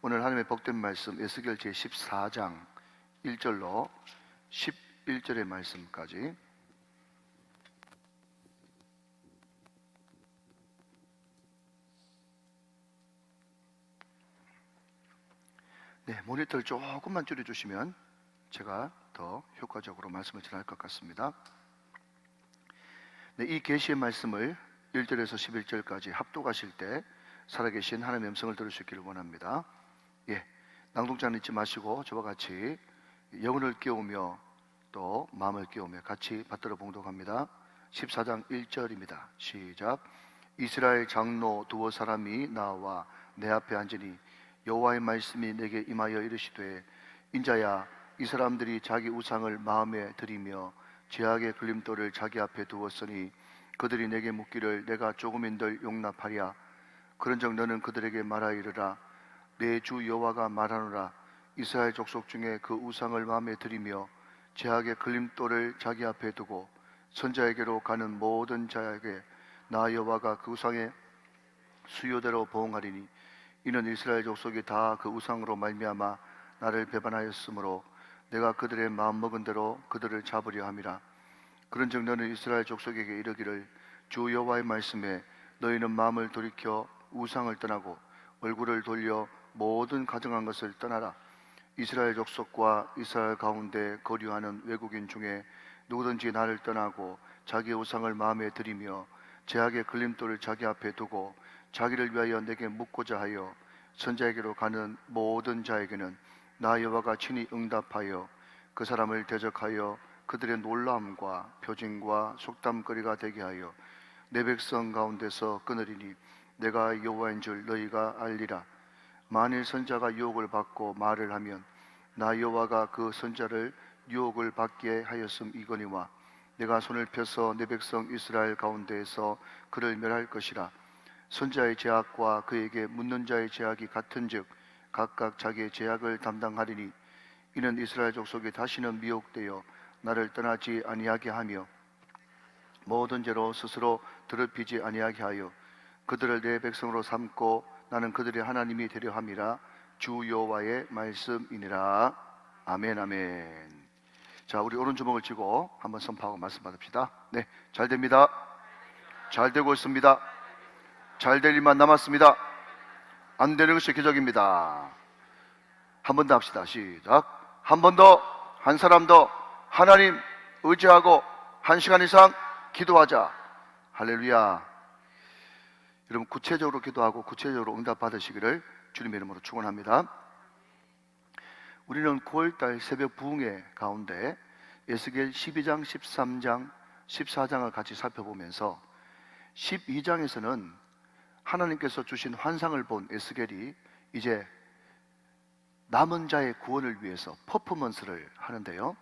오늘 하나님의 복된 말씀 에스겔 제14장 1절로 11절의 말씀까지 모니터를 조금만 줄여주시면 제가 더 효과적으로 말씀을 전할 것 같습니다. 이 계시의 말씀을 1절에서 11절까지 합독하실 때 살아계신 하나님의 음성을 들을 수 있기를 원합니다. 낭독자는 잊지 마시고 저와 같이 영혼을 깨우며 또 마음을 깨우며 같이 받들어 봉독합니다. 14장 1절입니다. 시작. 이스라엘 장로 두어 사람이 나와 내 앞에 앉으니 여호와의 말씀이 내게 임하여 이르시되, 인자야, 이 사람들이 자기 우상을 마음에 들이며 죄악의 걸림돌을 자기 앞에 두었으니 그들이 내게 묻기를 내가 조금인들 용납하랴. 그런즉 너는 그들에게 말하이르라. 내 주 여호와가 말하노라. 이스라엘 족속 중에 그 우상을 마음에 들이며 죄악의 걸림돌을 자기 앞에 두고 선자에게로 가는 모든 자에게 나 여호와가 그 우상의 수요대로 보응하리니, 이는 이스라엘 족속이 다 그 우상으로 말미암아 나를 배반하였으므로 내가 그들의 마음먹은 대로 그들을 잡으려 함이라. 그런즉 너는 이스라엘 족속에게 이르기를, 주 여호와의 말씀에 너희는 마음을 돌이켜 우상을 떠나고 얼굴을 돌려 모든 가증한 것을 떠나라. 이스라엘 족속과 이스라엘 가운데 거류하는 외국인 중에 누구든지 나를 떠나고 자기 우상을 마음에 들이며 죄악의 걸림돌을 자기 앞에 두고 자기를 위하여 내게 묻고자 하여 선자에게로 가는 모든 자에게는 나 여호와가 친히 응답하여 그 사람을 대적하여 그들의 놀라움과 표징과 속담거리가 되게 하여 내 백성 가운데서 끊으리니 내가 여호와인 줄 너희가 알리라. 만일 선자가 유혹을 받고 말을 하면 나 여호와가 그 선자를 유혹을 받게 하였음이거니와 내가 손을 펴서 내 백성 이스라엘 가운데에서 그를 멸할 것이라. 선자의 죄악과 그에게 묻는 자의 죄악이 같은즉 각각 자기의 죄악을 담당하리니, 이는 이스라엘 족속이 다시는 미혹되어 나를 떠나지 아니하게 하며 모든 죄로 스스로 더럽히지 아니하게 하여 그들을 내 백성으로 삼고 나는 그들의 하나님이 되려 함이라. 주 여호와의 말씀이니라. 아멘, 아멘. 자, 우리 오른주먹을 쥐고 한번 선포하고 말씀 받읍시다. 잘 됩니다. 잘 되고 있습니다. 잘 될 일만 남았습니다. 안 되는 것이 기적입니다. 한 번 더 합시다. 시작. 한 번 더, 한 사람 더 하나님 의지하고 1시간 이상 기도하자. 할렐루야. 여러분, 구체적으로 기도하고 구체적으로 응답 받으시기를 주님의 이름으로 축원합니다. 우리는 9월달 새벽 부흥회 가운데 에스겔 12장, 13장, 14장을 같이 살펴보면서 12장에서는 하나님께서 주신 환상을 본 에스겔이 이제 남은 자의 구원을 위해서 퍼포먼스를 하는데요.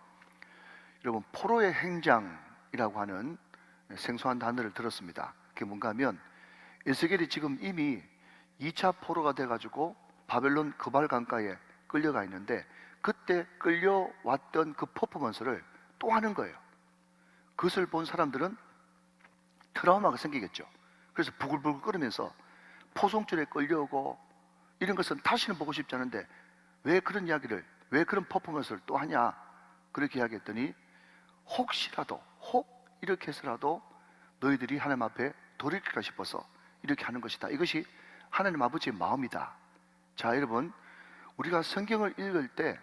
여러분, 포로의 행장이라고 하는 생소한 단어를 들었습니다. 그게 뭔가 하면 에스겔이 지금 이미 2차 포로가 돼가지고 바벨론 그발 강가에 끌려가 있는데 그때 끌려왔던 그 퍼포먼스를 또 하는 거예요. 그것을 본 사람들은 트라우마가 생기겠죠. 그래서 부글부글 끓으면서 포송줄에 끌려오고 이런 것은 다시는 보고 싶지 않은데 왜 그런 이야기를, 왜 그런 퍼포먼스를 또 하냐, 그렇게 이야기했더니 혹시라도, 이렇게 해서라도 너희들이 하나님 앞에 돌이킬까 싶어서 이렇게 하는 것이다. 이것이 하나님 아버지의 마음이다. 자, 여러분, 우리가 성경을 읽을 때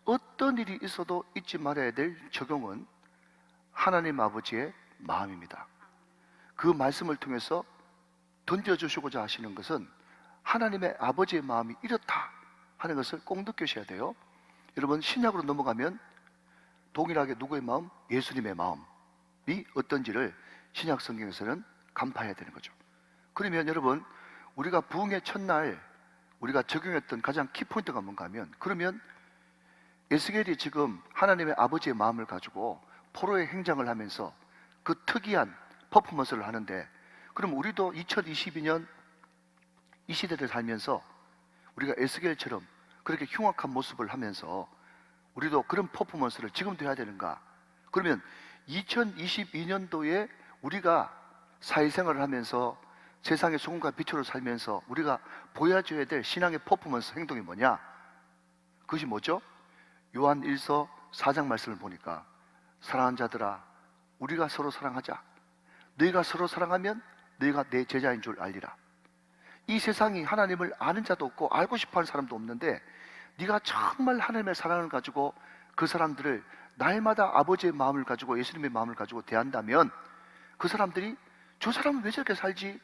어떤 일이 있어도 잊지 말아야 될 적용은 하나님 아버지의 마음입니다. 그 말씀을 통해서 던져주시고자 하시는 것은 하나님의 아버지의 마음이 이렇다 하는 것을 꼭 느끼셔야 돼요. 여러분, 신약으로 넘어가면 동일하게 누구의 마음? 예수님의 마음이 어떤지를 신약 성경에서는 간파해야 되는 거죠. 그러면 여러분, 우리가 부흥의 첫날 우리가 적용했던 가장 키포인트가 뭔가 하면, 그러면 에스겔이 지금 하나님의 아버지의 마음을 가지고 포로의 행장을 하면서 그 특이한 퍼포먼스를 하는데, 그럼 우리도 2022년 이 시대를 살면서 우리가 에스겔처럼 그렇게 흉악한 모습을 하면서 우리도 그런 퍼포먼스를 지금도 해야 되는가? 그러면 2022년도에 우리가 사회생활을 하면서 세상의 소금과 빛으로 살면서 우리가 보여줘야 될 신앙의 퍼포먼스 행동이 뭐냐? 그것이 뭐죠? 요한 1서 4장 말씀을 보니까 사랑하는 자들아 우리가 서로 사랑하자. 너희가 서로 사랑하면 너희가 내 제자인 줄 알리라. 이 세상이 하나님을 아는 자도 없고 알고 싶어하는 사람도 없는데 네가 정말 하나님의 사랑을 가지고 그 사람들을 날마다 아버지의 마음을 가지고 예수님의 마음을 가지고 대한다면 그 사람들이 저 사람은 왜 저렇게 살지?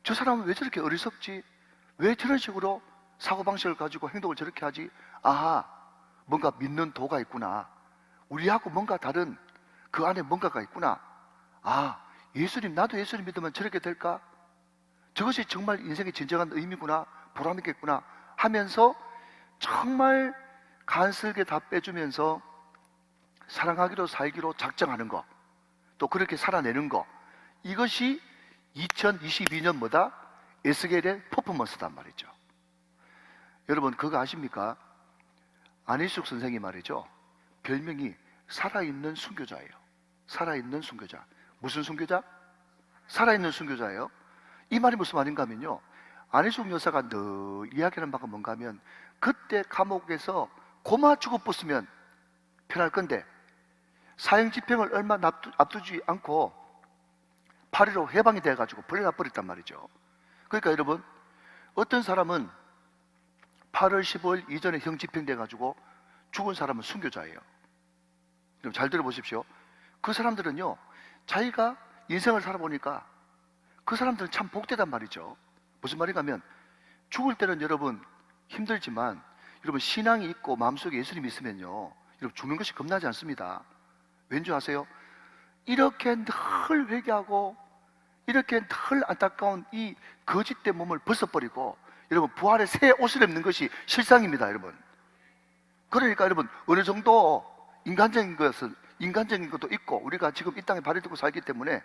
저 사람은 왜 저렇게 어리석지? 왜 저런 식으로 사고방식을 가지고 행동을 저렇게 하지? 아하, 뭔가 믿는 도가 있구나. 우리하고 뭔가 다른 그 안에 뭔가가 있구나. 아, 예수님, 나도 예수님 믿으면 저렇게 될까? 저것이 정말 인생의 진정한 의미구나, 보람이겠구나 하면서 정말 간슬게 다 빼주면서 사랑하기로 살기로 작정하는 거, 또 그렇게 살아내는 거, 이것이 2022년 뭐다? 에스겔의 퍼포먼스단 말이죠. 여러분 그거 아십니까? 안희숙 선생이 말이죠, 별명이 살아있는 순교자예요. 살아있는 순교자. 무슨 순교자? 살아있는 순교자예요. 이 말이 무슨 말인가 하면요, 안희숙 여사가 늘 이야기하는 바가 뭔가 하면 그때 감옥에서 고마 죽어뻗으면 편할 건데 사형 집행을 얼마 앞두지 않고 8.15 해방이 돼가지고 벌려나 버렸단 말이죠. 그러니까 여러분, 어떤 사람은 8월 15일 이전에 형 집행돼가지고 죽은 사람은 순교자예요. 여러분 잘 들어보십시오. 그 사람들은요, 자기가 인생을 살아보니까 그 사람들은 참 복되단 말이죠. 무슨 말인가 하면 죽을 때는 여러분 힘들지만 여러분 신앙이 있고 마음속에 예수님이 있으면요, 여러분 죽는 것이 겁나지 않습니다. 왠지 아세요? 이렇게 늘 회개하고 이렇게 늘 안타까운 이 거짓된 몸을 벗어버리고 여러분 부활의 새 옷을 입는 것이 실상입니다, 여러분. 그러니까 여러분 어느 정도 인간적인 것도 있고 우리가 지금 이 땅에 발을 들고 살기 때문에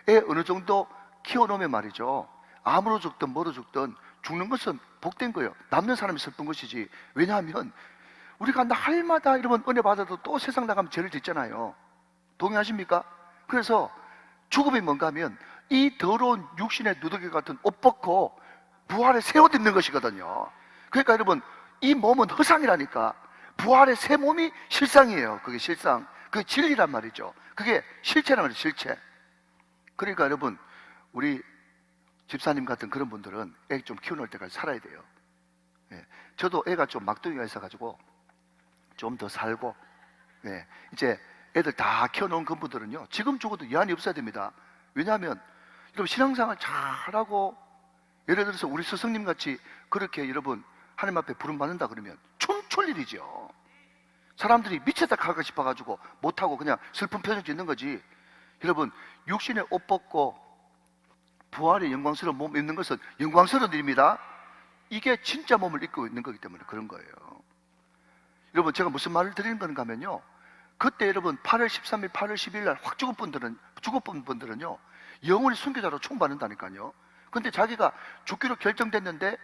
애 어느 정도 키워놓으면 말이죠, 암으로 죽든 뭐로 죽든 죽는 것은 복된 거예요. 남는 사람이 슬픈 것이지. 왜냐하면 우리가 날마다 여러분 은혜 받아도 또 세상 나가면 죄를 짓잖아요. 동의하십니까? 그래서 죽음이 뭔가 하면 이 더러운 육신의 누더기 같은 옷 벗고 부활의 새 옷 입는 것이거든요. 그러니까 여러분 이 몸은 허상이라니까. 부활의 새 몸이 실상이에요. 그게 실상, 그게 진리란 말이죠. 그게 실체란 말이에요, 실체. 그러니까 여러분 우리 집사님 같은 그런 분들은 애 좀 키워놓을 때까지 살아야 돼요. 예. 저도 애가 좀 막둥이가 있어가지고 좀 더 살고, 예. 이제 애들 다 키워놓은 그분들은요 지금 죽어도 여한이 없어야 됩니다. 왜냐하면 여러분 신앙생활 잘하고 예를 들어서 우리 스승님 같이 그렇게 여러분 하나님 앞에 부름받는다 그러면 춤출 일이죠. 사람들이 미쳤다 갈까 싶어가지고 못하고 그냥 슬픈 표정 짓는 거지. 여러분 육신의 옷 벗고 부활의 영광스러운 몸 입는 것은 영광스러운 일입니다. 이게 진짜 몸을 입고 있는 거기 때문에 그런 거예요. 여러분 제가 무슨 말을 드리는 건가 하면요, 그때 여러분 8월 13일, 8월 10일 날 확 죽어본 분들은요 영원히 순교자로 총받는다니까요. 근데 자기가 죽기로 결정됐는데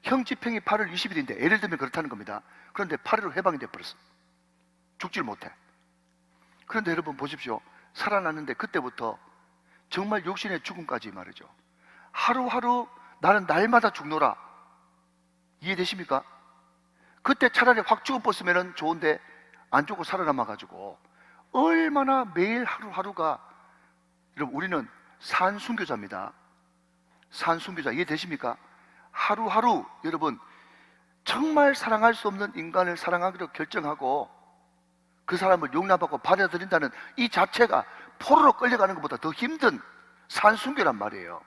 형 집행이 8월 20일인데 예를 들면 그렇다는 겁니다. 그런데 8일로 해방이 돼버렸어. 죽질 못해. 그런데 여러분 보십시오. 살아났는데 그때부터 정말 육신의 죽음까지 말이죠, 하루하루 나는 날마다 죽노라. 이해되십니까? 그때 차라리 확 죽어버렸으면 좋은데 안 죽고 살아남아가지고 얼마나 매일 하루하루가, 여러분 우리는 산순교자입니다. 산순교자. 이해되십니까? 하루하루 여러분 정말 사랑할 수 없는 인간을 사랑하기로 결정하고 그 사람을 용납하고 받아들인다는 이 자체가 포로로 끌려가는 것보다 더 힘든 산순교란 말이에요.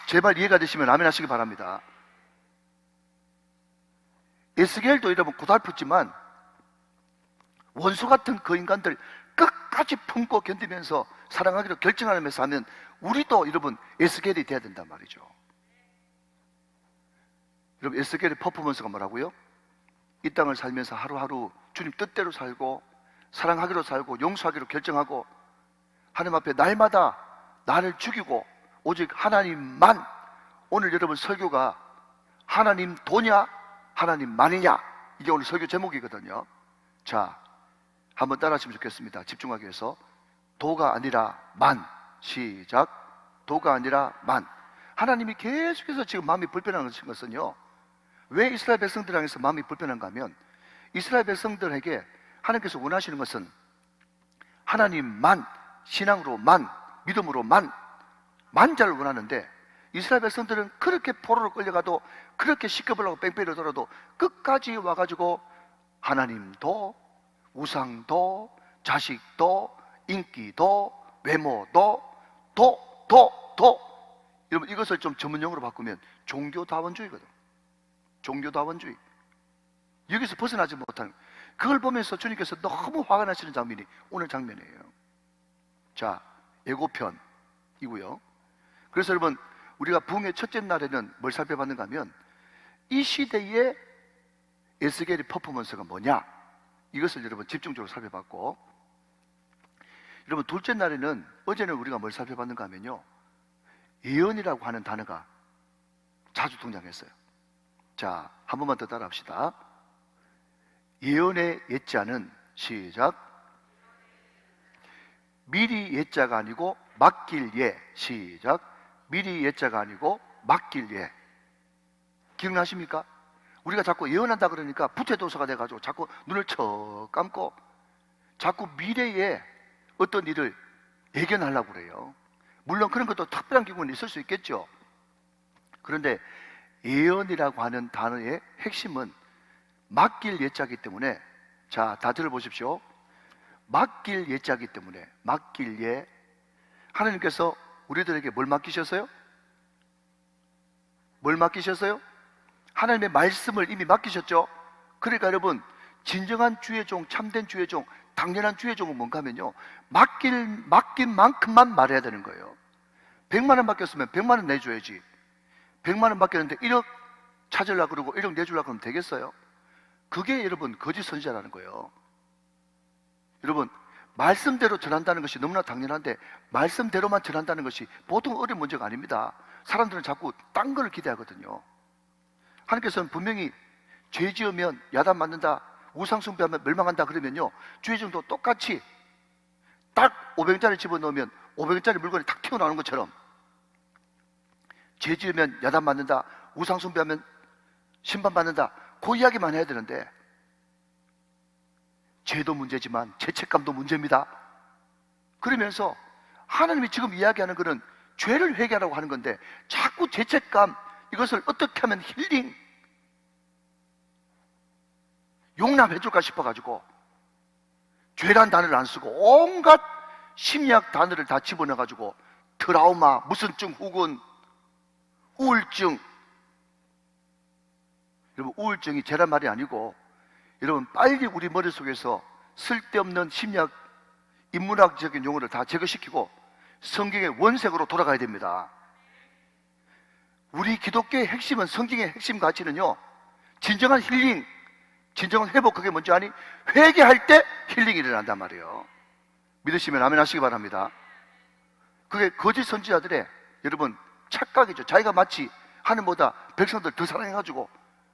제발 이해가 되시면 아멘 하시기 바랍니다. 에스겔도 여러분 고달팠지만 원수 같은 그 인간들 끝까지 품고 견디면서 사랑하기로 결정하면서 하면 우리도 여러분 에스겔이 돼야 된단 말이죠. 여러분 에스겔의 퍼포먼스가 뭐라고요? 이 땅을 살면서 하루하루 주님 뜻대로 살고 사랑하기로 살고 용서하기로 결정하고 하나님 앞에 날마다 나를 죽이고 오직 하나님만. 오늘 여러분 설교가 하나님 도냐 하나님만이냐, 이게 오늘 설교 제목이거든요. 자, 한번 따라 하시면 좋겠습니다. 집중하기 위해서. 도가 아니라 만. 시작. 도가 아니라 만. 하나님이 계속해서 지금 마음이 불편한 것은요, 왜 이스라엘 백성들 향해서 마음이 불편한가 하면, 이스라엘 백성들에게 하나님께서 원하시는 것은 하나님만, 신앙으로만, 믿음으로만, 만자를 원하는데, 이스라엘 백성들은 그렇게 포로로 끌려가도, 그렇게 시켜보려고 뺑뺑이를 돌아도 끝까지 와가지고 하나님도, 우상도, 자식도, 인기도, 외모도, 여러분, 이것을 좀 전문용어로 바꾸면 종교다원주의거든. 종교다원주의. 여기서 벗어나지 못하는, 그걸 보면서 주님께서 너무 화가 나시는 장면이 오늘 장면이에요. 자, 예고편이고요. 그래서 여러분, 우리가 부흥의 첫째 날에는 뭘 살펴봤는가 하면, 이 시대의 에스겔의 퍼포먼스가 뭐냐, 이것을 여러분 집중적으로 살펴봤고, 여러분 둘째 날에는, 어제는 우리가 뭘 살펴봤는가 하면요, 예언이라고 하는 단어가 자주 등장했어요. 자, 한 번만 더 따라합시다. 예언의 예자는, 시작, 미리 예자가 아니고 맡길 예, 시작, 미리 예자가 아니고 맡길 예. 기억나십니까? 우리가 자꾸 예언한다 그러니까 부채도서가 돼가지고 자꾸 눈을 척 감고 자꾸 미래에 어떤 일을 예견하려고 그래요. 물론 그런 것도 특별한 경우는 있을 수 있겠죠. 그런데 예언이라고 하는 단어의 핵심은 맡길 예자이기 때문에, 자, 다 들어보십시오. 맡길 예자이기 때문에, 맡길 예, 하나님께서 우리들에게 뭘 맡기셨어요? 뭘 맡기셨어요? 하나님의 말씀을 이미 맡기셨죠. 그러니까 여러분, 진정한 주의 종, 참된 주의 종, 당연한 주의 종은 뭔가 하면요, 맡긴 만큼만 말해야 되는 거예요. 100만 원 맡겼으면 100만 원 내줘야지. 100만 원 맡겼는데 1억 찾으려고 그러고 1억 내주려고 하면 되겠어요? 그게 여러분 거짓 선지자라는 거예요. 여러분, 말씀대로 전한다는 것이 너무나 당연한데, 말씀대로만 전한다는 것이 보통 어려운 문제가 아닙니다. 사람들은 자꾸 딴 걸 기대하거든요. 하나님께서는 분명히 죄 지으면 야단 맞는다, 우상 숭배하면 멸망한다 그러면요, 죄 지음도 똑같이 딱 500원짜리 집어넣으면 500원짜리 물건이 탁 튀어나오는 것처럼, 죄 지으면 야단 맞는다, 우상 숭배하면 심판받는다, 그 이야기만 해야 되는데, 죄도 문제지만 죄책감도 문제입니다. 그러면서 하나님이 지금 이야기하는 것은 죄를 회개하라고 하는 건데, 자꾸 죄책감, 이것을 어떻게 하면 힐링, 용납해 줄까 싶어가지고 죄란 단어를 안 쓰고 온갖 심리학 단어를 다 집어넣어가지고 트라우마, 무슨 증, 혹은 우울증. 여러분, 우울증이 죄란 말이 아니고, 여러분 빨리 우리 머릿속에서 쓸데없는 심리학, 인문학적인 용어를 다 제거시키고 성경의 원색으로 돌아가야 됩니다. 우리 기독교의 핵심은, 성경의 핵심 가치는요, 진정한 힐링, 진정한 회복, 그게 뭔지 아니? 회개할 때 힐링이 일어난단 말이에요. 믿으시면 아멘 하시기 바랍니다. 그게 거짓 선지자들의, 여러분, 착각이죠. 자기가 마치 하나님보다 백성들 더 사랑해가지고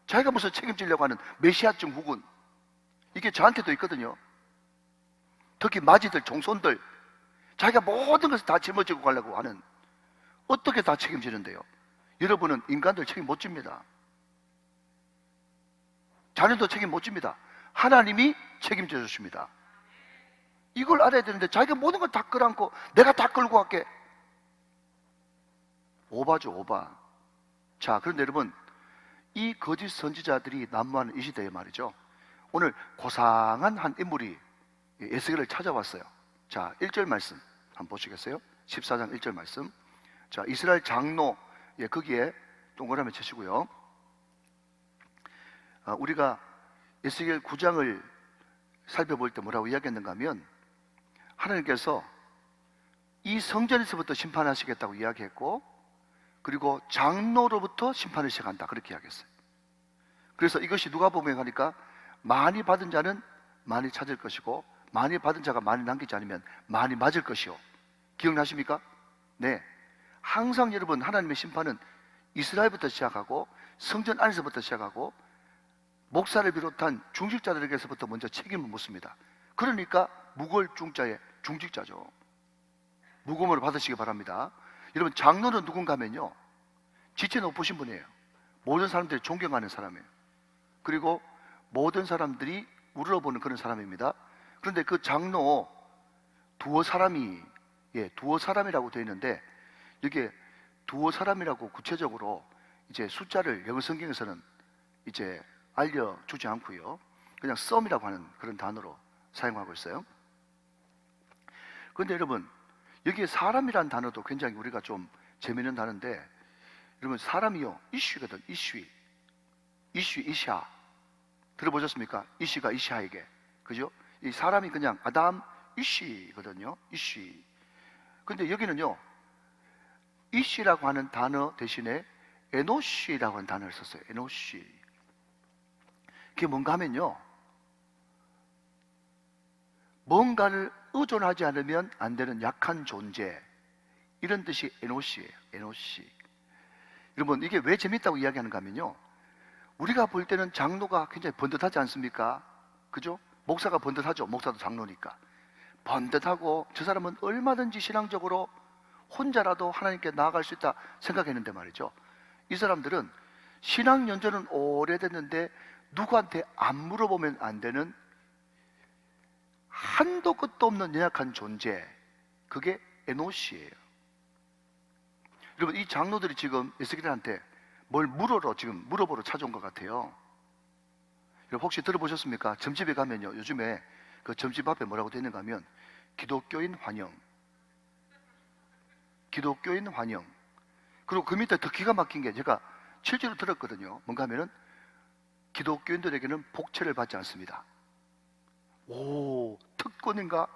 자기가 무슨 책임지려고 하는 메시아증 후군, 이게 저한테도 있거든요. 특히 마지들, 종손들, 자기가 모든 것을 다 짊어지고 가려고 하는, 어떻게 다 책임지는데요? 여러분은 인간들 책임 못 집니다. 자녀도 책임 못 집니다. 하나님이 책임져 주십니다. 이걸 알아야 되는데 자기가 모든 걸 다 끌어안고 내가 다 끌고 갈게. 오바죠, 오바. 자, 그런데 여러분, 이 거짓 선지자들이 난무하는 이 시대에 말이죠, 오늘 고상한 한 인물이 에스겔을 찾아왔어요. 자, 1절 말씀 한번 보시겠어요? 14장 1절 말씀. 자, 이스라엘 장로, 거기에 동그라미 치시고요. 우리가 에스겔 9장을 살펴볼 때 뭐라고 이야기했는가 하면, 하나님께서 이 성전에서부터 심판하시겠다고 이야기했고, 그리고 장로로부터 심판을 시작한다, 그렇게 이야기했어요. 그래서 이것이 누가복음에 가니까 많이 받은 자는 많이 찾을 것이고, 많이 받은 자가 많이 남기지 않으면 많이 맞을 것이요. 기억나십니까? 네. 항상 여러분, 하나님의 심판은 이스라엘부터 시작하고 성전 안에서부터 시작하고 목사를 비롯한 중직자들에게서부터 먼저 책임을 묻습니다. 그러니까 무거울 중자의 중직자죠. 무거움을 받으시기 바랍니다. 여러분, 장로는 누군가 하면요, 지체 높으신 분이에요. 모든 사람들이 존경하는 사람이에요. 그리고 모든 사람들이 우러러보는 그런 사람입니다. 그런데 그 장로 두어 사람이, 두어 사람이라고 되어 있는데, 이게 두어 사람이라고 구체적으로 이제 숫자를 영어 성경에서는 이제 알려주지 않고요, 그냥 썸이라고 하는 그런 단어로 사용하고 있어요. 그런데 여러분, 여기에 사람이라는 단어도 굉장히 우리가 좀 재미있는 단어인데, 여러분, 사람이요, 이슈거든. 이샤 들어보셨습니까? 이슈가 이샤에게, 그죠? 이 사람이 그냥 아담 이슈거든요. 이슈. 근데 여기는요, 이슈라고 하는 단어 대신에 에노시라고 하는 단어를 썼어요. 에노시. 그게 뭔가 하면요, 뭔가를 의존하지 않으면 안 되는 약한 존재, 이런 뜻이 에노시예요. 에노시. 여러분, 이게 왜 재밌다고 이야기하는가 하면요, 우리가 볼 때는 장로가 굉장히 번듯하지 않습니까? 그죠? 목사가 번듯하죠. 목사도 장로니까 번듯하고, 저 사람은 얼마든지 신앙적으로 혼자라도 하나님께 나아갈 수 있다 생각했는데 말이죠, 이 사람들은 신앙 연조는 오래됐는데 누구한테 안 물어보면 안 되는 한도 끝도 없는 연약한 존재, 그게 에노시예요. 여러분, 이 장로들이 지금 에스겔한테 뭘 물어보러 찾아온 것 같아요. 여러분, 혹시 들어보셨습니까? 점집에 가면요, 요즘에 그 점집 앞에 뭐라고 되어 있는가 하면 기독교인 환영, 기독교인 환영. 그리고 그 밑에 더 기가 막힌 게, 제가 실제로 들었거든요. 뭔가 하면은 기독교인들에게는 복채를 받지 않습니다. 오, 특권인가?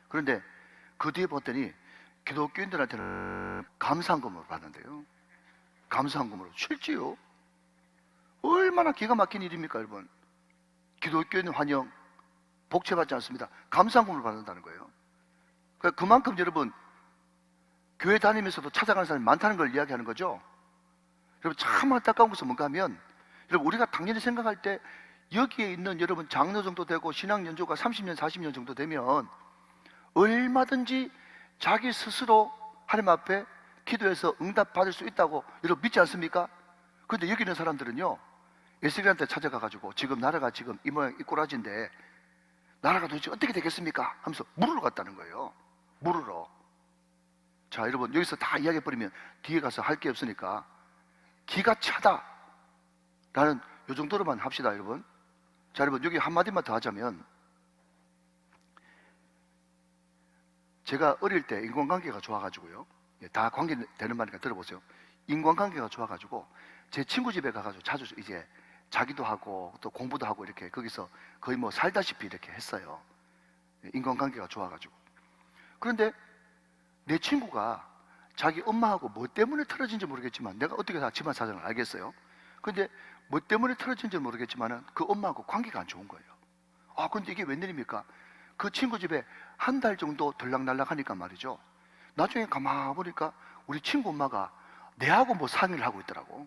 그런데 그 뒤에 봤더니 기독교인들한테는 감사한금으로 받는데요. 감사한금으로. 실제요. 얼마나 기가 막힌 일입니까, 여러분? 기독교인 환영, 복채 받지 않습니다. 감사한금을 받는다는 거예요. 그러니까 그만큼 여러분, 교회 다니면서도 찾아가는 사람이 많다는 걸 이야기하는 거죠. 여러분, 참 안타까운 것은 뭔가 하면, 여러분, 우리가 당연히 생각할 때 여기에 있는 여러분 장로 정도 되고 신앙 연조가 30년, 40년 정도 되면 얼마든지 자기 스스로 하나님 앞에 기도해서 응답 받을 수 있다고 여러분 믿지 않습니까? 그런데 여기 있는 사람들은요, 에스겔한테 찾아가가지고 지금 나라가 지금 이 모양 이 꼬라지인데 나라가 도대체 어떻게 되겠습니까? 하면서 물으러 갔다는 거예요. 물으러. 자, 여러분, 여기서 다 이야기해버리면 뒤에 가서 할 게 없으니까 기가 차다 라는 요 정도로만 합시다, 여러분. 자, 여러분, 여기 한마디만 더 하자면, 제가 어릴 때 인간관계가 좋아가지고요, 다 관계되는 말이니까 들어보세요. 인간관계가 좋아가지고 제 친구 집에 가가지고 자주 이제 자기도 하고 또 공부도 하고 이렇게 거기서 거의 뭐 살다시피 이렇게 했어요. 인간관계가 좋아가지고. 그런데 내 친구가 자기 엄마하고 뭐 때문에 틀어진지 모르겠지만, 내가 어떻게 다 집안 사정을 알겠어요. 근데 뭐 때문에 틀어진지 모르겠지만 그 엄마하고 관계가 안 좋은 거예요. 아, 근데 이게 웬일입니까? 그 친구 집에 한 달 정도 들락날락 하니까 말이죠, 나중에 가만 보니까 우리 친구 엄마가 내하고 뭐 상의를 하고 있더라고.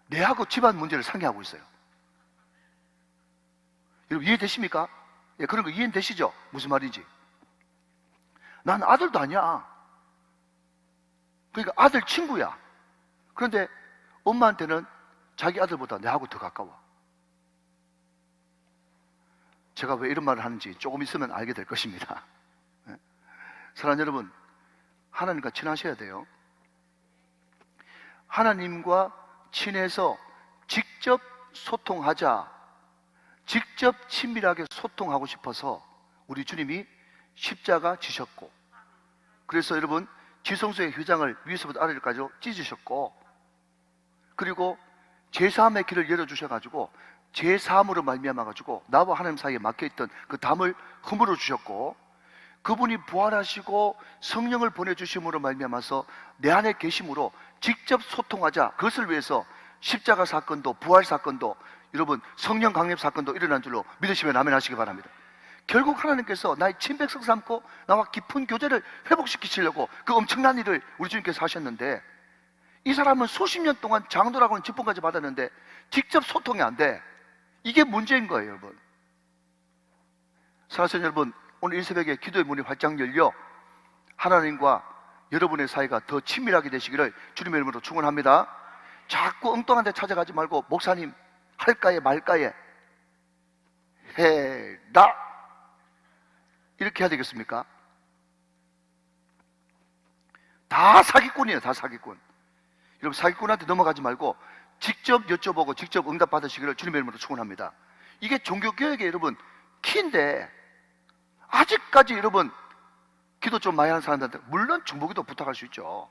내하고 집안 문제를 상의하고 있어요. 여러분, 이해되십니까? 예, 그런 거 이해되시죠? 무슨 말인지. 난 아들도 아니야. 그러니까 아들 친구야. 그런데 엄마한테는 자기 아들보다 내하고 더 가까워. 제가 왜 이런 말을 하는지 조금 있으면 알게 될 것입니다. 사랑하는 여러분, 하나님과 친하셔야 돼요. 하나님과 친해서 직접 소통하자, 직접 친밀하게 소통하고 싶어서 우리 주님이 십자가 지셨고, 그래서 여러분, 지성소의 휘장을 위에서부터 아래까지 찢으셨고, 그리고 제3의 길을 열어주셔가지고 제3으로 말미암아가지고 나와 하나님 사이에 막혀있던 그 담을 허물어 주셨고, 그분이 부활하시고 성령을 보내주심으로 말미암아서 내 안에 계심으로 직접 소통하자, 그것을 위해서 십자가 사건도 부활 사건도 여러분 성령 강림 사건도 일어난 줄로 믿으시면 아멘 하시기 바랍니다. 결국 하나님께서 나의 친백성 삼고 나와 깊은 교제를 회복시키시려고 그 엄청난 일을 우리 주님께서 하셨는데, 이 사람은 수십 년 동안 장로라고는 직분까지 받았는데 직접 소통이 안 돼. 이게 문제인 거예요, 여러분. 사랑하는 여러분, 오늘 이 새벽에 기도의 문이 활짝 열려 하나님과 여러분의 사이가 더 친밀하게 되시기를 주님의 이름으로 축원합니다. 자꾸 엉뚱한 데 찾아가지 말고 목사님 할까에 말까에 해라 이렇게 해야 되겠습니까? 다 사기꾼이에요. 다 사기꾼. 여러분 사기꾼한테 넘어가지 말고 직접 여쭤보고 직접 응답 받으시기를 주님의 이름으로 축원합니다. 이게 종교개혁의 여러분 키인데 아직까지 여러분 기도 좀 많이 하는 사람들한테 물론 중보기도 부탁할 수 있죠.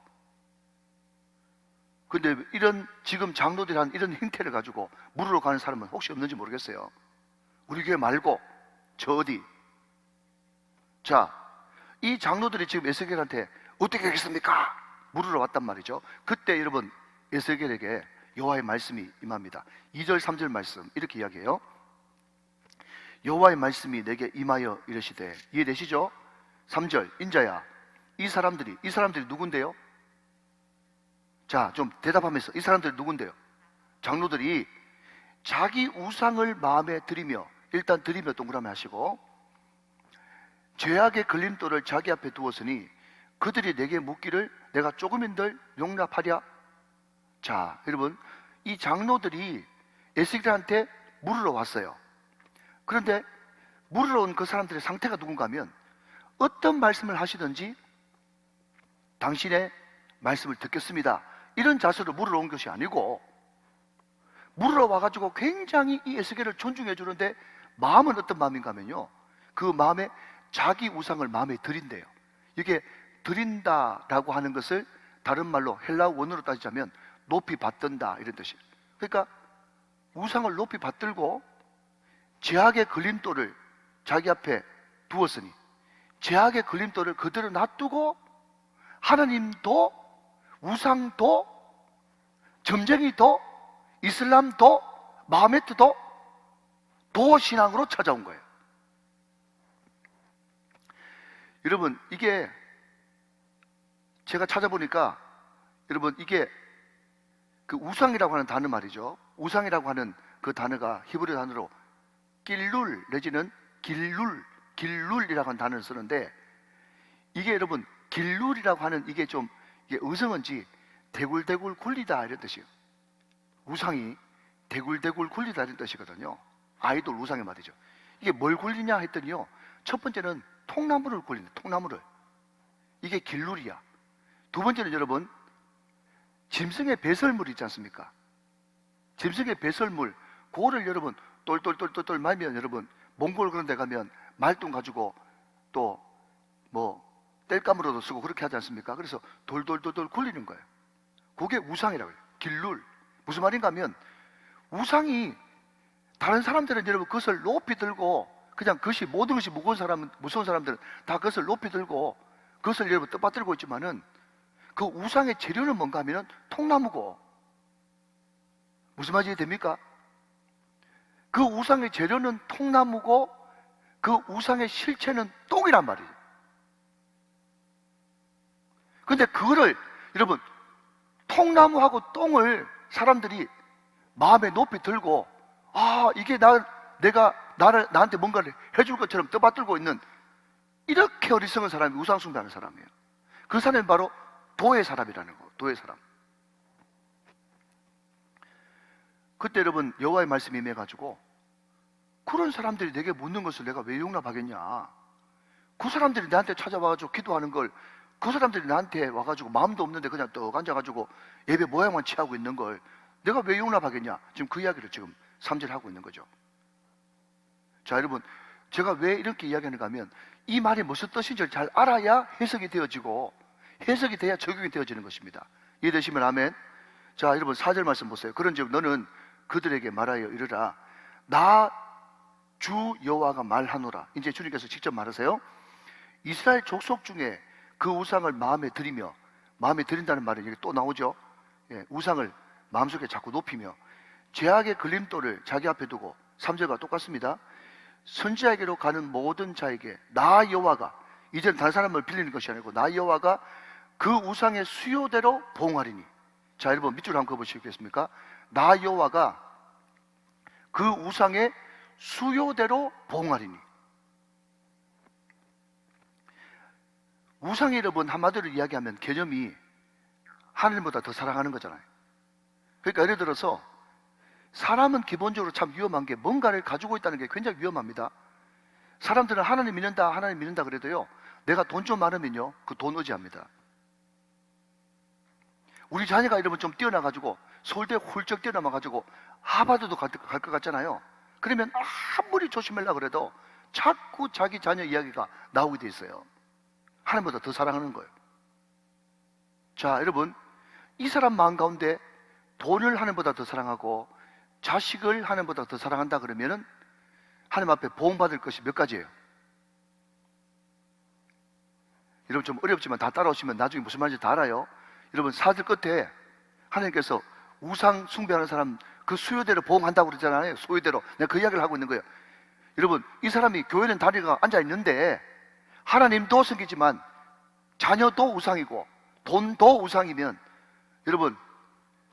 근데 이런 지금 장로들이 한 이런 행태를 가지고 물으러 가는 사람은 혹시 없는지 모르겠어요. 우리 교회 말고 저 어디. 자, 이 장로들이 지금 에스겔한테 어떻게 하겠습니까? 물으러 왔단 말이죠. 그때 여러분 에스겔에게 여호와의 말씀이 임합니다. 2절 3절 말씀 이렇게 이야기해요. 여호와의 말씀이 내게 임하여 이르시되, 이해되시죠? 3절, 인자야 이 사람들이 누군데요? 자, 좀 대답하면서 이 사람들이 누군데요? 장로들이 자기 우상을 마음에 들이며, 일단 들이며 동그라미 하시고, 죄악의 걸림돌을 자기 앞에 두었으니 그들이 내게 묻기를 내가 조금인들 용납하랴. 자, 여러분 이 장로들이 에스겔한테 물으러 왔어요. 그런데 물으러 온 그 사람들의 상태가 누군가 하면 어떤 말씀을 하시든지 당신의 말씀을 듣겠습니다 이런 자세로 물으러 온 것이 아니고, 물으러 와가지고 굉장히 이 에스겔을 존중해 주는데 마음은 어떤 마음인가 하면요, 그 마음에 자기 우상을 마음에 들인대요. 이게 들인다라고 하는 것을 다른 말로 헬라어 원어로 따지자면 높이 받든다 이런 뜻이에요. 그러니까 우상을 높이 받들고 죄악의 걸림돌을 자기 앞에 두었으니 죄악의 걸림돌을 그대로 놔두고 하나님도 우상도 점쟁이도 이슬람도 마호메트도 도신앙으로 찾아온 거예요. 여러분 이게 제가 찾아보니까 여러분 이게 그 우상이라고 하는 단어 말이죠. 우상이라고 하는 그 단어가 히브리 단어로 길룰 내지는 길룰이라고 하는 단어를 쓰는데, 이게 여러분 길룰이라고 하는 이게 좀 이게 의성어인지 대굴대굴 굴리다 이런 뜻이에요. 우상이 대굴대굴 굴리다 이런 뜻이거든요. 아이돌 우상의 말이죠. 이게 뭘 굴리냐 했더니요, 첫 번째는 통나무를 굴린다. 통나무를. 이게 길룰이야. 두 번째는 여러분 짐승의 배설물 있지 않습니까? 짐승의 배설물, 그거를 여러분 똘똘똘똘 말면 여러분 몽골 그런 데 가면 말똥 가지고 또 뭐 땔감으로도 쓰고 그렇게 하지 않습니까? 그래서 돌돌돌돌 굴리는 거예요. 그게 우상이라고 해요. 길룰. 무슨 말인가 하면 우상이 다른 사람들은 여러분 그것을 높이 들고 그냥 그것이 모든 것이 무서운 사람들은 다 그것을 높이 들고 그것을 여러분 떠받들고 있지만은 그 우상의 재료는 뭔가 하면은 통나무고, 무슨 말인지 됩니까? 그 우상의 재료는 통나무고 그 우상의 실체는 똥이란 말이에요. 근데 그거를 여러분 통나무하고 똥을 사람들이 마음에 높이 들고, 아 이게 나한테 뭔가를 해줄 것처럼 떠받들고 있는, 이렇게 어리석은 사람이 우상 숭배하는 사람이에요. 그 사람이 바로 도의 사람이라는 거. 도의 사람. 그때 여러분 여호와의 말씀이 임해가지고, 그런 사람들이 내게 묻는 것을 내가 왜 용납하겠냐. 그 사람들이 나한테 찾아와가지고 기도하는 걸, 그 사람들이 나한테 와가지고 마음도 없는데 그냥 떡 앉아가지고 예배 모양만 취하고 있는 걸 내가 왜 용납하겠냐. 지금 그 이야기를 지금 3절 하고 있는 거죠. 자 여러분, 제가 왜 이렇게 이야기하는가 하면 이 말이 무슨 뜻인지를 잘 알아야 해석이 되어지고, 해석이 돼야 적용이 되어지는 것입니다. 이해되시면 아멘. 자 여러분 4절 말씀 보세요. 그런즉 너는 그들에게 말하여 이르라. 나 주 여호와가 말하노라. 이제 주님께서 직접 말하세요. 이스라엘 족속 중에 그 우상을 마음에 들이며, 마음에 들인다는 말은 여기 또 나오죠. 예, 우상을 마음속에 자꾸 높이며 죄악의 걸림돌을 자기 앞에 두고, 3절과 똑같습니다. 선지자에게로 가는 모든 자에게 나 여호와가, 이제는 다른 사람을 빌리는 것이 아니고 나 여호와가 그 우상의 수요대로 보응하리니. 자 여러분 밑줄 한번 그어보시겠습니까? 나 여호와가 그 우상의 수요대로 보응하리니. 우상의 여러분 한마디로 이야기하면 개념이 하나님보다 더 사랑하는 거잖아요. 그러니까 예를 들어서 사람은 기본적으로 참 위험한 게 뭔가를 가지고 있다는 게 굉장히 위험합니다. 사람들은 하나님 믿는다 그래도요, 내가 돈 좀 많으면요 그 돈 의지합니다. 우리 자녀가 이러면 좀 뛰어나가지고 서울대 훌쩍 뛰어나가지고 하버드도 갈 것 같잖아요. 그러면 아무리 조심하려고 그래도 자꾸 자기 자녀 이야기가 나오게 돼 있어요. 하나님보다 더 사랑하는 거예요. 자, 여러분, 이 사람 마음 가운데 돈을 하나님보다 더 사랑하고 자식을 하나님보다 더 사랑한다 그러면은 하나님 앞에 보응받을 것이 몇 가지예요? 여러분 좀 어렵지만 다 따라오시면 나중에 무슨 말인지 다 알아요. 여러분, 사절 끝에 하나님께서 우상 숭배하는 사람 그 수요대로 보응한다고 그러잖아요. 수요대로. 내가 그 이야기를 하고 있는 거예요. 여러분, 이 사람이 교회는 다리가 앉아 있는데 하나님도 섬기지만 자녀도 우상이고 돈도 우상이면 여러분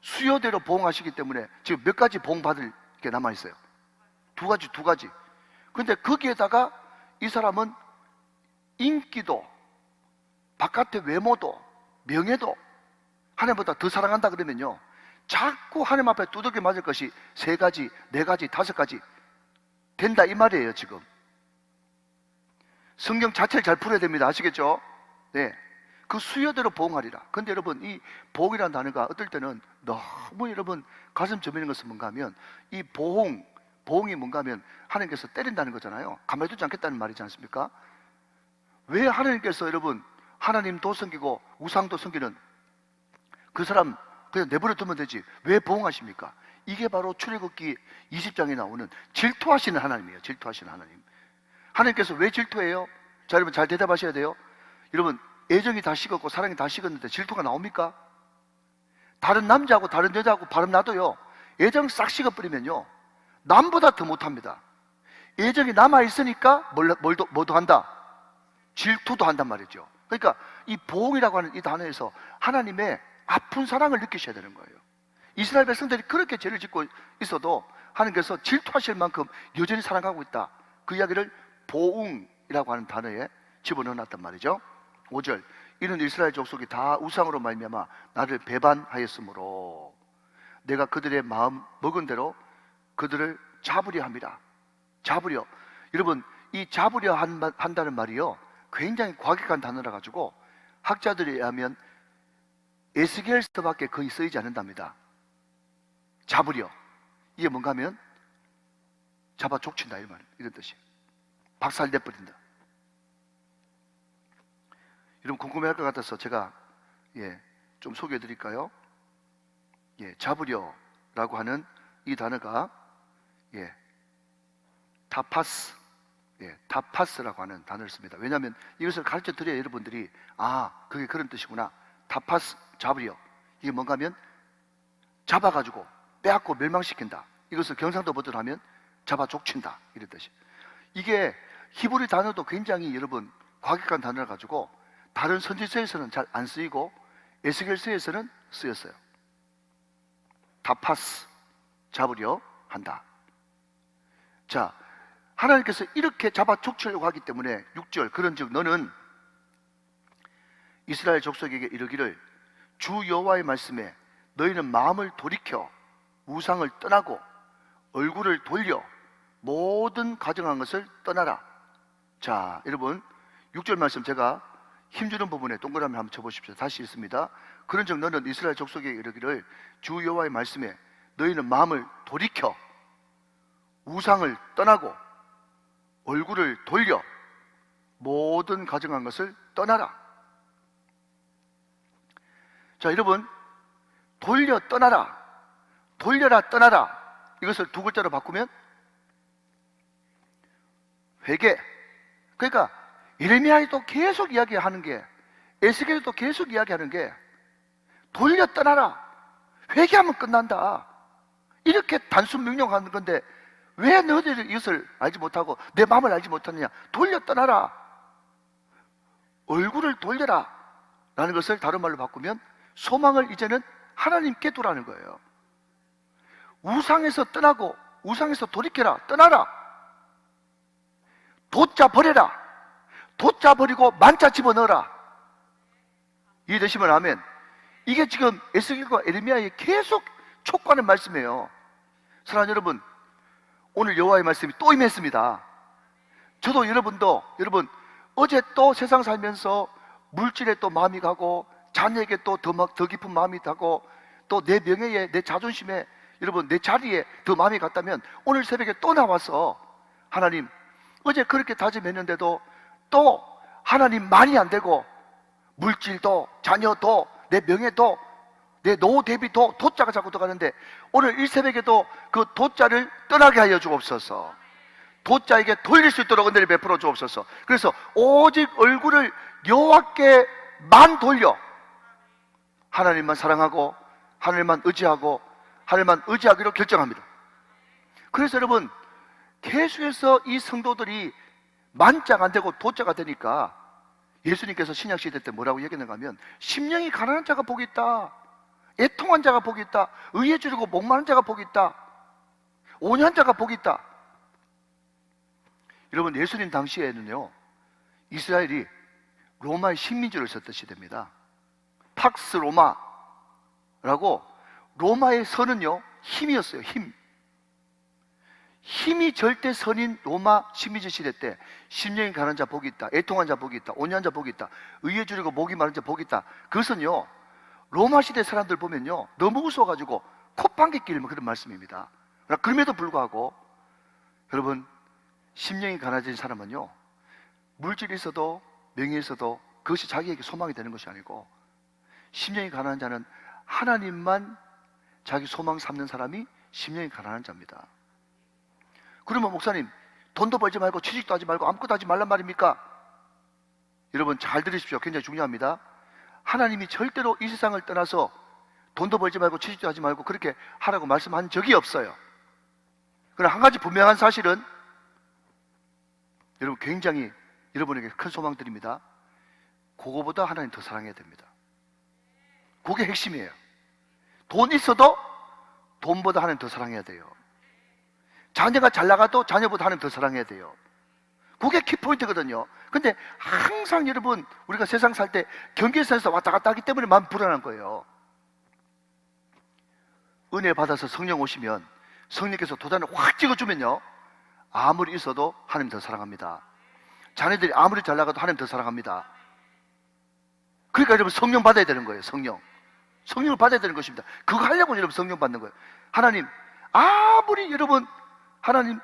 수요대로 보응하시기 때문에 지금 몇 가지 보응받을 게 남아있어요. 두 가지. 근데 거기에다가 이 사람은 인기도, 바깥의 외모도, 명예도 하나님보다 더 사랑한다 그러면요, 자꾸 하나님 앞에 두들겨 맞을 것이 3가지, 4가지, 5가지 된다 이 말이에요. 지금 성경 자체를 잘 풀어야 됩니다. 아시겠죠? 네, 그 수요대로 보응하리라. 근데 여러분, 이 보응이라는 단어가 어떨 때는 너무 여러분 가슴 저미는 것은 뭔가 하면 이 보응이 뭔가 하면 하나님께서 때린다는 거잖아요. 가만히 두지 않겠다는 말이지 않습니까? 왜 하나님께서 여러분 하나님도 섬기고 우상도 섬기는 그 사람 그냥 내버려 두면 되지 왜 보응하십니까? 이게 바로 출애굽기 20장에 나오는 질투하시는 하나님이에요. 질투하시는 하나님. 하나님께서 왜 질투해요? 자, 여러분 잘 대답하셔야 돼요. 여러분, 애정이 다 식었고 사랑이 다 식었는데 질투가 나옵니까? 다른 남자하고 다른 여자하고 바람 나도요, 애정 싹 식어버리면요 남보다 더 못합니다. 애정이 남아있으니까 뭐도 한다? 질투도 한단 말이죠. 그러니까 이 보응이라고 하는 이 단어에서 하나님의 아픈 사랑을 느끼셔야 되는 거예요. 이스라엘 백성들이 그렇게 죄를 짓고 있어도 하나님께서 질투하실 만큼 여전히 사랑하고 있다. 그 이야기를 보응이라고 하는 단어에 집어넣어놨단 말이죠. 5절, 이는 이스라엘 족속이 다 우상으로 말미암아 나를 배반하였으므로 내가 그들의 마음 먹은 대로 그들을 잡으려 합니다. 잡으려. 여러분, 이 잡으려 한다는 말이요 굉장히 과격한 단어라 가지고 학자들에 의하면 에스겔서밖에 거의 쓰이지 않는답니다. 잡으려. 이게 뭔가 하면 잡아 족친다 이 말, 이런 뜻이. 박살내버린다. 여러분 궁금해할 것 같아서 제가 좀 소개해 드릴까요? 잡으려라고 하는 이 단어가 타파스, 타파스라고 하는 단어를 씁니다. 왜냐하면 이것을 가르쳐 드려야 여러분들이 그게 그런 뜻이구나. 타파스, 잡으려. 이게 뭔가 하면 잡아가지고 빼앗고 멸망시킨다. 이것을 경상도 버전으로 하면 잡아 족친다, 이런 뜻이. 이게 히브리 단어도 굉장히 여러분 과격한 단어를 가지고 다른 선지서에서는 잘 안 쓰이고 에스겔서에서는 쓰였어요. 타파스, 잡으려 한다. 자, 하나님께서 이렇게 잡아 족치려고 하기 때문에 6절, 그런즉 너는 이스라엘 족속에게 이르기를 주 여호와의 말씀에 너희는 마음을 돌이켜 우상을 떠나고 얼굴을 돌려 모든 가증한 것을 떠나라. 자, 여러분 6절 말씀 제가 힘주는 부분에 동그라미 한번 쳐보십시오. 다시 읽습니다. 그런즉 너는 이스라엘 족속에게 이르기를 주 여호와의 말씀에 너희는 마음을 돌이켜 우상을 떠나고 얼굴을 돌려 모든 가증한 것을 떠나라. 자, 여러분, 돌려 떠나라, 돌려라 떠나라, 이것을 두 글자로 바꾸면 회개. 그러니까 예레미야에도 계속 이야기하는 게, 에스겔에도 계속 이야기하는 게 돌려 떠나라, 회개하면 끝난다, 이렇게 단순 명령하는 건데 왜 너희들이 이것을 알지 못하고 내 마음을 알지 못하느냐. 돌려 떠나라, 얼굴을 돌려라 라는 것을 다른 말로 바꾸면 소망을 이제는 하나님께 두라는 거예요. 우상에서 떠나고 우상에서 돌이켜라, 떠나라. 돛자 버려라, 돛자 버리고 만자 집어넣어라. 이해되시면 아멘. 이게 지금 에스겔과 에레미야의 계속 촉구하는 말씀이에요. 사랑하는 여러분, 오늘 여호와의 말씀이 또 임했습니다. 저도 여러분 어제 또 세상 살면서 물질에 또 마음이 가고, 자녀에게 또 더 깊은 마음이 가고, 또 내 명예에, 내 자존심에, 여러분 내 자리에 더 마음이 갔다면 오늘 새벽에 또 나와서 하나님, 어제 그렇게 다짐했는데도 또 하나님 말이 안 되고, 물질도 자녀도 내 명예도 내 노후 대비도 도자가 자꾸 들어가는데, 오늘 이 새벽에도 그 도자를 떠나게 하여 주옵소서. 도자에게 돌릴 수 있도록 은혜를 베풀어 주옵소서. 그래서 오직 얼굴을 여호와께만 돌려 하나님만 사랑하고 하나님만 의지하고 하나님만 의지하기로 결정합니다. 그래서 여러분, 계속해서 이 성도들이 만자가 안 되고 도자가 되니까 예수님께서 신약시대 때 뭐라고 얘기했는가 하면, 심령이 가난한 자가 복이 있다, 애통한 자가 복이 있다, 의에 주르고 목마른 자가 복이 있다, 온유한 자가 복이 있다. 여러분, 예수님 당시에는요, 이스라엘이 로마의 식민지를 썼던 시대입니다. 팍스 로마라고, 로마의 선은요 힘이었어요. 힘이 절대 선인 로마 식민지 시대 때 심령이 가난한 자 복이 있다, 애통한 자 복이 있다, 온유한 자 복이 있다, 의에 주르고 목이 마른 자 복이 있다. 그것은요, 로마 시대 사람들 보면요 너무 웃어가지고 콧방귀 뀌는 그런 말씀입니다. 그럼에도 불구하고 여러분, 심령이 가난해진 사람은요, 물질이 있어도 명예가 있어도 그것이 자기에게 소망이 되는 것이 아니고, 심령이 가난한 자는 하나님만 자기 소망 삼는 사람이 심령이 가난한 자입니다. 그러면 목사님, 돈도 벌지 말고 취직도 하지 말고 아무것도 하지 말란 말입니까? 여러분 잘 들으십시오. 굉장히 중요합니다. 하나님이 절대로 이 세상을 떠나서 돈도 벌지 말고 취직도 하지 말고 그렇게 하라고 말씀한 적이 없어요. 그러나 한 가지 분명한 사실은, 여러분 굉장히 여러분에게 큰 소망 드립니다. 그거보다 하나님 더 사랑해야 됩니다. 그게 핵심이에요. 돈 있어도 돈보다 하나님 더 사랑해야 돼요. 자녀가 잘 나가도 자녀보다 하나님 더 사랑해야 돼요. 그게 키포인트거든요. 근데 항상 여러분, 우리가 세상 살 때 경계선에서 왔다 갔다 하기 때문에 마음 불안한 거예요. 은혜 받아서 성령 오시면 성령께서 도단을 확 찍어주면요, 아무리 있어도 하나님 더 사랑합니다. 자녀들이 아무리 잘 나가도 하나님 더 사랑합니다. 그러니까 여러분 성령 받아야 되는 거예요. 성령을 받아야 되는 것입니다. 그거 하려고 여러분 성령 받는 거예요. 하나님, 아무리 여러분 하나님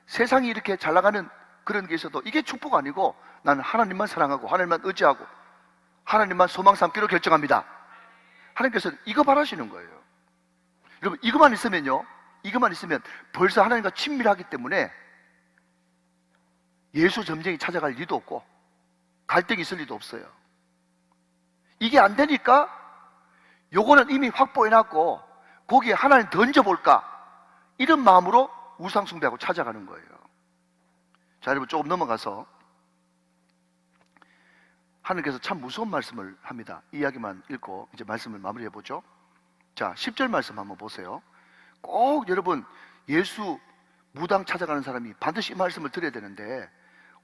세상이 이렇게 잘 나가는 그런 게 있어도 이게 축복 아니고, 나는 하나님만 사랑하고 하나님만 의지하고 하나님만 소망 삼기로 결정합니다. 하나님께서는 이거 바라시는 거예요. 여러분 이것만 있으면 벌써 하나님과 친밀하기 때문에 예수 점쟁이 찾아갈 리도 없고 갈등이 있을 리도 없어요. 이게 안 되니까 요거는 이미 확보해놨고 거기에 하나님 던져볼까, 이런 마음으로 우상 숭배하고 찾아가는 거예요. 자, 여러분 조금 넘어가서 하나님께서 참 무서운 말씀을 합니다. 이 이야기만 읽고 이제 말씀을 마무리해 보죠. 자, 10절 말씀 한번 보세요. 꼭 여러분 예수 무당 찾아가는 사람이 반드시 이 말씀을 들어야 되는데,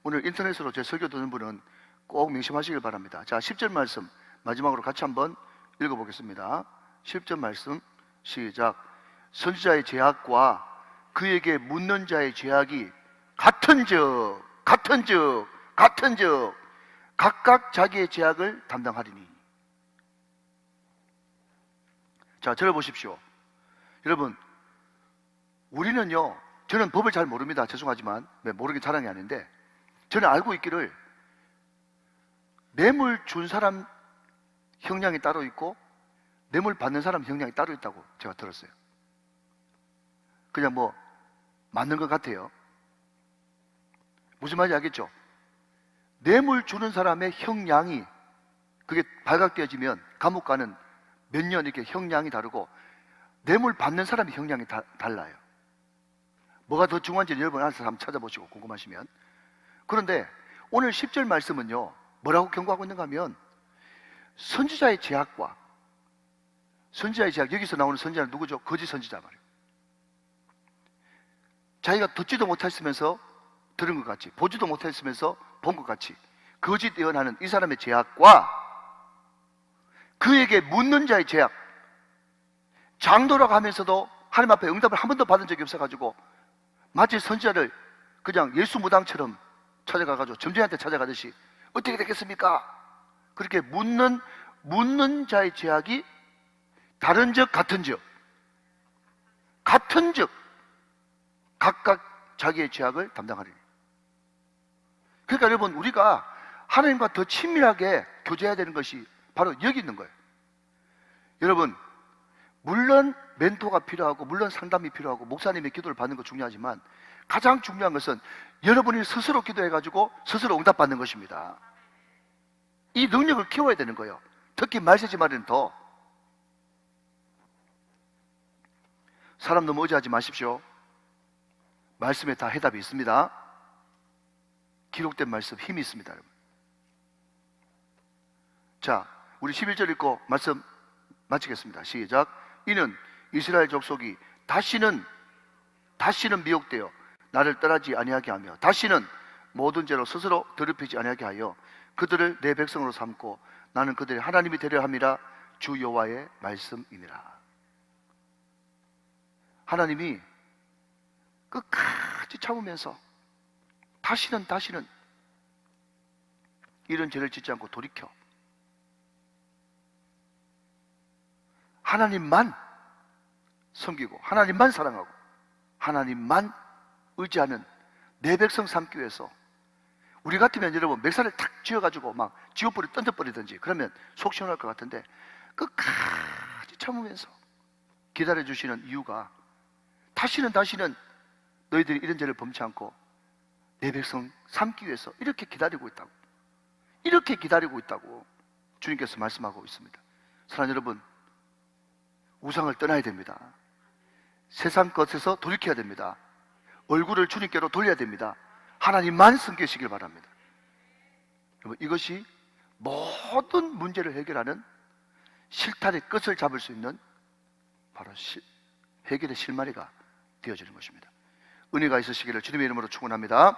오늘 인터넷으로 제 설교 듣는 분은 꼭 명심하시길 바랍니다. 자, 10절 말씀 마지막으로 같이 한번 읽어보겠습니다. 10절 말씀 시작. 선지자의 죄악과 그에게 묻는 자의 죄악이 같은즉 각각 자기의 죄악을 담당하리니. 자, 들어보십시오. 여러분, 우리는요, 저는 법을 잘 모릅니다. 죄송하지만 모르긴 자랑이 아닌데, 저는 알고 있기를 뇌물 준 사람 형량이 따로 있고 뇌물 받는 사람 형량이 따로 있다고 제가 들었어요. 그냥 뭐 맞는 것 같아요. 무슨 말인지 알겠죠? 뇌물 주는 사람의 형량이, 그게 발각되어지면 감옥 가는 몇 년 이렇게 형량이 다르고, 뇌물 받는 사람의 형량이 달라요. 뭐가 더 중요한지 여러분 알아서 한번 찾아보시고 궁금하시면. 그런데 오늘 10절 말씀은요, 뭐라고 경고하고 있는가 하면, 선지자의 죄악과, 선지자의 죄악, 여기서 나오는 선지자는 누구죠? 거짓 선지자 말이에요. 자기가 듣지도 못했으면서 들은 것 같이, 보지도 못했으면서 본 것 같이 거짓 예언하는 이 사람의 죄악과 그에게 묻는 자의 죄악. 장로라고 하면서도 하나님 앞에 응답을 한 번도 받은 적이 없어가지고 마치 선지자를 그냥 예수 무당처럼 찾아가가지고 점쟁이한테 찾아가듯이 어떻게 되겠습니까? 그렇게 묻는 자의 죄악이 다른 적 같은 적 각각 자기의 죄악을 담당하리니. 그러니까 여러분, 우리가 하나님과 더 친밀하게 교제해야 되는 것이 바로 여기 있는 거예요. 여러분, 물론 멘토가 필요하고 물론 상담이 필요하고 목사님의 기도를 받는 거 중요하지만 가장 중요한 것은 여러분이 스스로 기도해가지고 스스로 응답받는 것입니다. 이 능력을 키워야 되는 거예요. 특히 말세지 말에는 더. 사람 너무 의지하지 마십시오. 말씀에 다 해답이 있습니다. 기록된 말씀 힘이 있습니다, 여러분. 자, 우리 11절 읽고 말씀 마치겠습니다. 시작. 이는 이스라엘 족속이 다시는 미혹되어 나를 떠나지 아니하게 하며 다시는 모든 죄로 스스로 더럽히지 아니하게 하여 그들을 내 백성으로 삼고 나는 그들의 하나님이 되려 함이라 주 여호와의 말씀이니라. 하나님이 끝까지 참으면서 다시는 이런 죄를 짓지 않고 돌이켜 하나님만 섬기고 하나님만 사랑하고 하나님만 의지하는 내 백성 삼기 위해서, 우리 같으면 여러분 멱살을 탁 쥐어가지고 막 쥐어버리 던져버리든지 그러면 속 시원할 것 같은데 끝까지 참으면서 기다려주시는 이유가 다시는 너희들이 이런 죄를 범치 않고 내 백성 삼기 위해서 이렇게 기다리고 있다고 주님께서 말씀하고 있습니다. 사랑하는 여러분, 우상을 떠나야 됩니다. 세상 것에서 돌이켜야 됩니다. 얼굴을 주님께로 돌려야 됩니다. 하나님만 섬기시길 바랍니다. 여러분, 이것이 모든 문제를 해결하는 실탄의 끝을 잡을 수 있는 바로 해결의 실마리가 되어지는 것입니다. 은혜가 있으시기를 주님의 이름으로 축원합니다.